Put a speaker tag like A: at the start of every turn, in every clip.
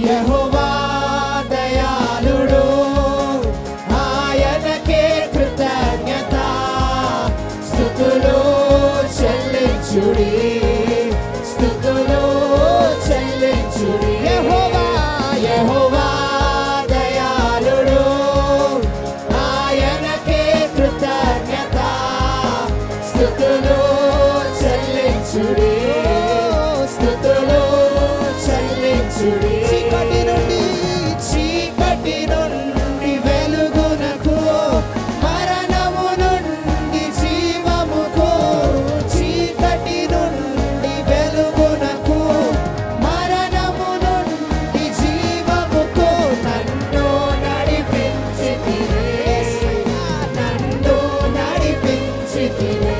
A: యెహోవా దయాళుడు, ఆయనకే కృతజ్ఞత, స్తుతులు చెల్లించుడి, స్తుతులు చెల్లించుడి. యెహోవా యెహోవా దయాళుడు, ఆయనకే కృతజ్ఞత, స్తుతులు చెల్లించుడి, స్తుతులు చెల్లించుడి. చీకటి నుండి వెలుగునకు, మరణము నుండి జీవముకు, చీకటి నుండి వెలుగునకు, మరణము నుండి జీవముకు నన్ను నడిపించితివే, నన్ను నడిపించితివే,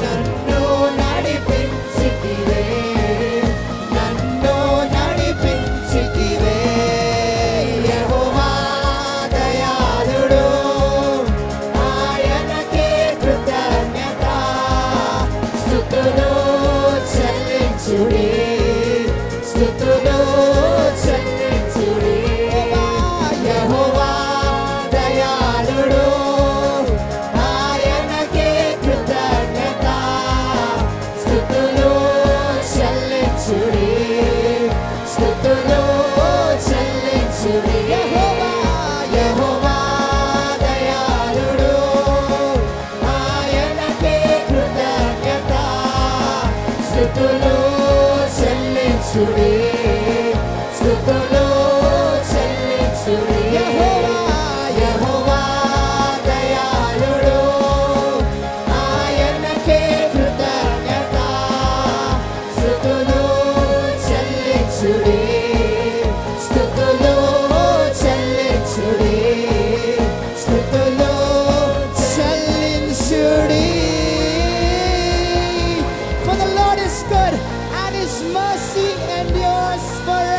A: నన్ను నడిపించితివే, నన్ను నడిపించితివే. యెహోవా దయాళుడు, ఆయనకే కృతజ్ఞత, స్తుతులు చెల్లించుడి, స్తుతులు చెల్లించుడి. యెహోవా దయాళుడు, ఆయనకే కృతజ్ఞత, స్తుతులు చెల్లించుడి, స్తుతులు చెల్లించుడి. యెహోవా యెహోవా దయాళుడు, ఆయనకే కృతజ్ఞత, స్తుతులు చెల్లించుడి, స్తుతులు చెల్లించుడి. యెహోవా యెహోవా దయాళుడు, ఆయనకే కృతజ్ఞత, స్తుతులు చెల్లించుడి, స్తుతులు చెల్లించుడి, స్తుతులు చెల్లించుడి. For the Lord is good and his mercy endures forever.